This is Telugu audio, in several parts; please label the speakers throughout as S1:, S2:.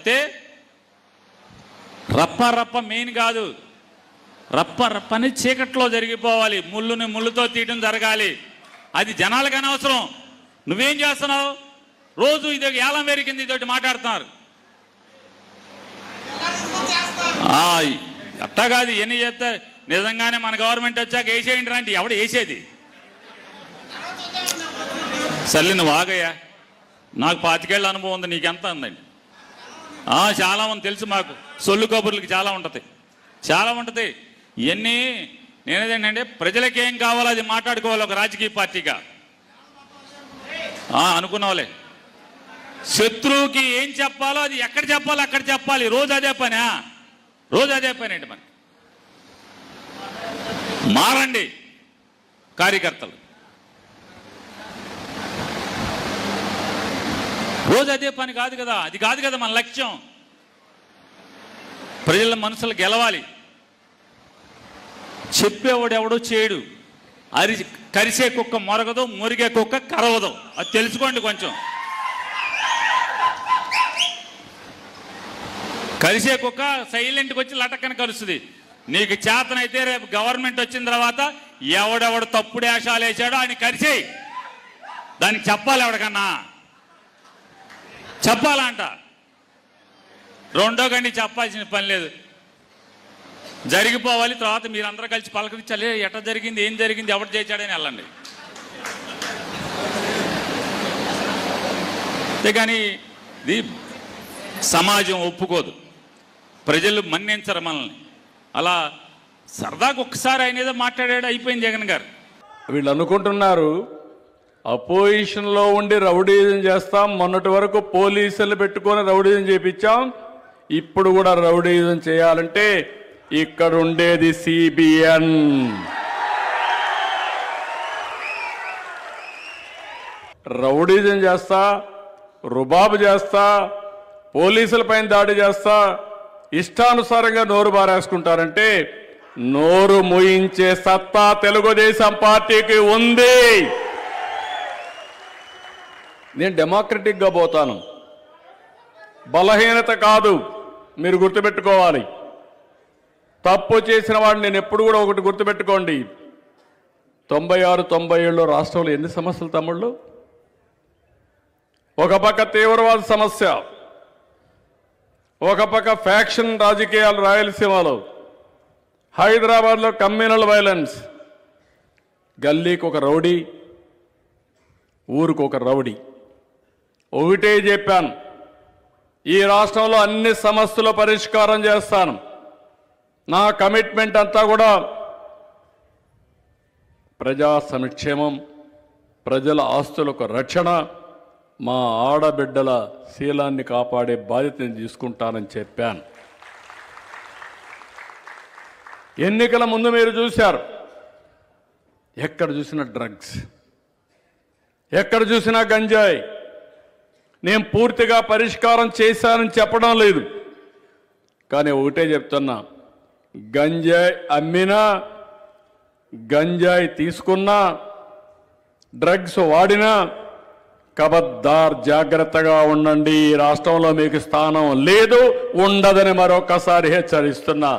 S1: తప్పితే రప్ప రప్ప మెయిన్ కాదు. రప్ప రప్పని చీకట్లో జరిగిపోవాలి, ముళ్ళుని ముళ్ళుతో తీయడం జరగాలి. అది జనాలకు అనవసరం. నువ్వేం చేస్తున్నావు? రోజు ఇది ఏలం వేరి కింద ఇదొకటి మాట్లాడుతున్నారు. అట్టా కాదు, ఎన్ని చేస్తే నిజంగానే మన గవర్నమెంట్ వచ్చాక వేసేయండి రాంటి ఎవడు వేసేది? సర్లే నువ్వు ఆగయ్యా, నాకు 25 ఏళ్ళ అనుభవం ఉంది, నీకెంత ఉందండి? చాలామంది తెలుసు, మాకు సొల్లు కబుర్లకి చాలా ఉంటుంది. ఇవన్నీ నేనేదేంటంటే ప్రజలకి ఏం కావాలో అది మాట్లాడుకోవాలి ఒక రాజకీయ పార్టీగా. అనుకున్నావులే, శత్రువుకి ఏం చెప్పాలో అది ఎక్కడ చెప్పాలో అక్కడ చెప్పాలి. రోజు అదే పని ఏంటి మనకి? మారండి కార్యకర్తలు, రోజు అదే పని కాదు కదా. అది కాదు కదా మన లక్ష్యం. ప్రజల మనసులు గెలవాలి. చెప్పేవాడు ఎవడో చేయడు. కరిసే కుక్క మొరగదు, మురిగే కుక్క కరవదు. అది తెలుసుకోండి కొంచెం. కరిసే కుక్క సైలెంట్కి వచ్చి లటక్కని కలుస్తుంది. నీకు చేతనైతే రేపు గవర్నమెంట్ వచ్చిన తర్వాత ఎవడెవడు తప్పుడు వేషాలు వేసాడో ఆయన కరిసేయి. దానికి చెప్పాలి, ఎవడికన్నా చెప్పాలంట. రెండో గండి చెప్పాల్సిన పని లేదు, జరిగిపోవాలి. తర్వాత మీరందరూ కలిసి పలకరించాలి, ఎట్లా జరిగింది, ఏం జరిగింది, ఎవరు చేశాడని వెళ్ళండి. అంతేగాని ఇది సమాజం ఒప్పుకోదు, ప్రజలు మన్నించరు మనల్ని. అలా సరదాగా ఒక్కసారి ఆయన ఏదో మాట్లాడాడు, అయిపోయింది జగన్ గారు.
S2: వీళ్ళు అనుకుంటున్నారు అపోజిషన్లో ఉండి రౌడీజం చేస్తాం, మొన్నటి వరకు పోలీసులు పెట్టుకొని రౌడీజం చేపించాం, ఇప్పుడు కూడా రౌడీజం చేయాలంటే ఇక్కడ ఉండేది సిబిఎన్. రౌడీజం చేస్తా, రుబాబు చేస్తా, పోలీసులపైన దాడి చేస్తా, ఇష్టానుసారంగా నోరు బారేసుకుంటారంటే నోరు మూయించే సత్తా తెలుగుదేశం పార్టీకి ఉంది. నేను డెమోక్రటిక్గా పోతాను, బలహీనత కాదు. మీరు గుర్తుపెట్టుకోవాలి, తప్పు చేసిన వాడిని నేను ఎప్పుడు కూడా ఒకటి గుర్తుపెట్టుకోండి. 96-97లో రాష్ట్రంలో ఎన్ని సమస్యలు తమ్ముళ్ళు? ఒక పక్క తీవ్రవాద సమస్య, ఒక పక్క ఫ్యాక్షన్ రాజకీయాలు రాయలసీమలో, హైదరాబాద్లో కమ్యూనల్ వైలెన్స్, గల్లీకి ఒక రౌడీ, ఊరికి ఒక రౌడీ. ఒకటే చెప్పాను, ఈ రాష్ట్రంలో అన్ని సమస్యల పరిష్కారం చేస్తాను. నా కమిట్మెంట్ అంతా కూడా ప్రజా సంక్షేమం, ప్రజల ఆస్తులకు రక్షణ, మా ఆడబిడ్డల శీలాన్ని కాపాడే బాధ్యతను తీసుకుంటానని చెప్పాను. ఎన్నికల ముందు మీరు చూశారు, ఎక్కడ చూసినా డ్రగ్స్, ఎక్కడ చూసినా గంజాయి. నేను పూర్తిగా పరిష్కారం చేశానని చెప్పడం లేదు, కానీ ఒకటే చెప్తున్నా, గంజాయి అమ్మినా, గంజాయి తీసుకున్నా, డ్రగ్స్ వాడినా కబద్దార్ జాగ్రత్తగా ఉండండి. ఈ రాష్ట్రంలో మీకు స్థానం లేదు, ఉండదని మరొకసారి హెచ్చరిస్తున్నా.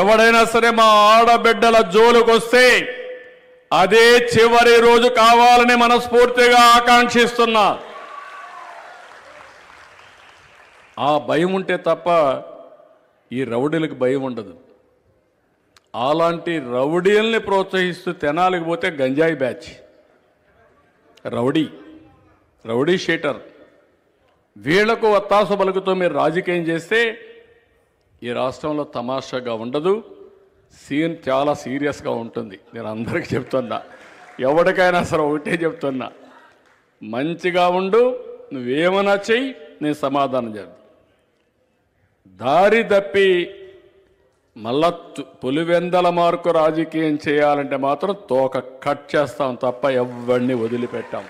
S2: ఎవడైనా సరే మా ఆడబిడ్డల జోలుకొస్తే అదే చివరి రోజు కావాలని మనస్ఫూర్తిగా ఆకాంక్షిస్తున్నా. ఆ భయం ఉంటే తప్ప ఈ రౌడీలకు భయం ఉండదు. అలాంటి రౌడీల్ని ప్రోత్సహిస్తూ తెనాలికి పోతే గంజాయి బ్యాచ్, రౌడీ షీటర్, వీళ్లకు ఒత్తాసు బలుకుతో మీరు రాజకీయం చేస్తే ఈ రాష్ట్రంలో తమాషాగా ఉండదు, సీన్ చాలా సీరియస్గా ఉంటుంది. నేను అందరికీ చెప్తున్నా, ఎవరికైనా సరే ఒకటే చెప్తున్నా, మంచిగా ఉండు, నువ్వేమన్నా చెయ్యి, నేను సమాధానం చేద్దాం. దారి తప్పి మళ్ళా పులివెందల మార్కు రాజకీయం చేయాలంటే మాత్రం తోక కట్ చేస్తాం తప్ప ఎవరిని వదిలిపెట్టాం.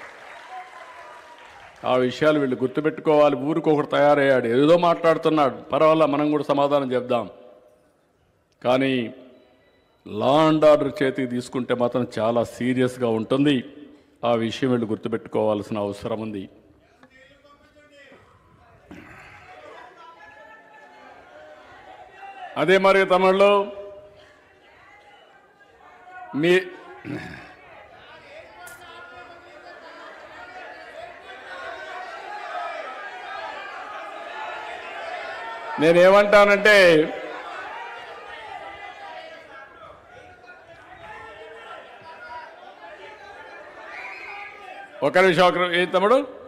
S2: ఆ విషయాలు వీళ్ళు గుర్తుపెట్టుకోవాలి. ఊరికొకటి తయారయ్యాడు, ఏదో మాట్లాడుతున్నాడు, పర్వాలా మనం కూడా సమాధానం చెప్దాం. కానీ లా అండ్ ఆర్డర్ చేతికి తీసుకుంటే మాత్రం చాలా సీరియస్గా ఉంటుంది. ఆ విషయం వీళ్ళు గుర్తుపెట్టుకోవాల్సిన అవసరం ఉంది. అదే మరి తమిళలో మీ నేనేమంటానంటే ఒక నిమిషం ఏ తమ్ముడు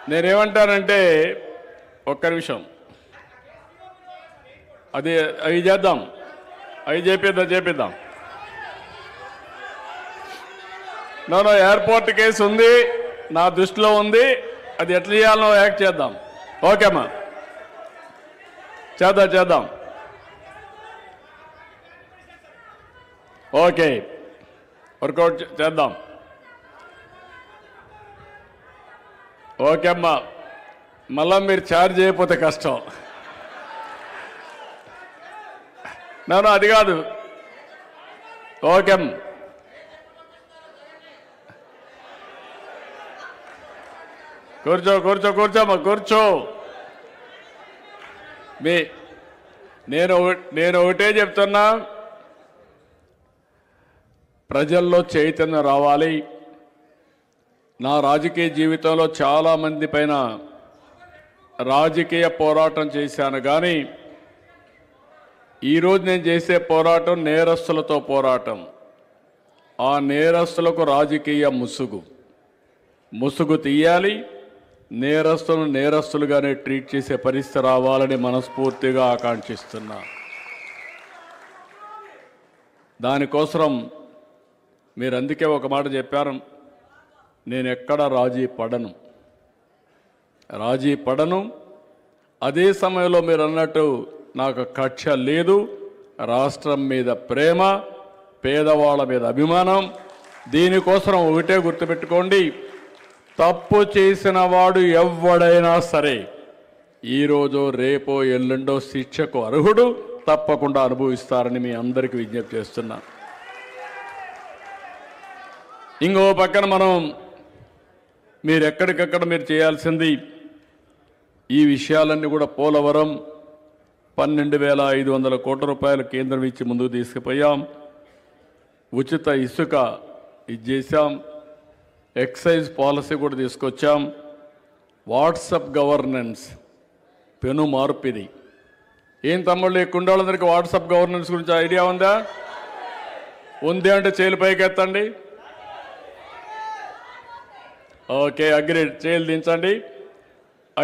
S2: నేనేమంటానంటే ఒక్క నిమిషం అది అవి చేద్దాం అవి చేపిద్దాం నో ఎయిర్పోర్ట్ కేసు ఉంది నా దృష్టిలో ఉంది అది ఎట్లా చేయాలనో యాక్ట్ చేద్దాం ఓకేమ్మా చేద్దాం ఓకే వర్కౌట్ చేద్దాం ఓకే అమ్మా మళ్ళా మీరు ఛార్జ్ చేయకపోతే కష్టం నన్ను అది కాదు ఓకే కూర్చోమ్మా కూర్చో నేను ఒకటే చెప్తున్నా ప్రజల్లో చైతన్యం రావాలి నా రాజకీయ జీవితంలో చాలామంది పైన రాజకీయ పోరాటం చేశాను కానీ ఈరోజు నేను చేసే పోరాటం నేరస్తులతో పోరాటం ఆ నేరస్తులకు రాజకీయ ముసుగు తీయాలి నేరస్తులను నేరస్తులుగానే ట్రీట్ చేసే పరిస్థితి రావాలని మనస్ఫూర్తిగా ఆకాంక్షిస్తున్నా దానికోసం మీరు అందుకే ఒక మాట చెప్పారు నేను ఎక్కడ రాజీ పడను అదే సమయంలో మీరు అన్నట్టు నాకు కక్ష లేదు రాష్ట్రం మీద ప్రేమ పేదవాళ్ళ మీద అభిమానం దీనికోసం ఒకటే గుర్తుపెట్టుకోండి తప్పు చేసిన వాడు ఎవడైనా సరే ఈరోజు రేపో ఎల్లుండో శిక్షకు అర్హుడు తప్పకుండా అనుభవిస్తారని మీ అందరికీ విజ్ఞప్తి చేస్తున్నా ఇంకో పక్కన మనం మీరు ఎక్కడికక్కడ మీరు చేయాల్సింది ఈ విషయాలన్నీ కూడా పోలవరం 12,500 కోట్ల రూపాయలు కేంద్రం ఇచ్చి ముందుకు తీసుకుపోయాం ఉచిత ఇసుక ఇచ్చేసాం ఎక్సైజ్ పాలసీ కూడా తీసుకొచ్చాం వాట్సాప్ గవర్నెన్స్ పెను మార్పిది ఏం తమ్ముళ్ళు ఈ కుండాళ్ళందరికీ వాట్సాప్ గవర్నెన్స్ గురించి ఐడియా ఉందా ఉంది అంటే చేలు పైకెత్తండి ఓకే అగ్రీ చేలు దించండి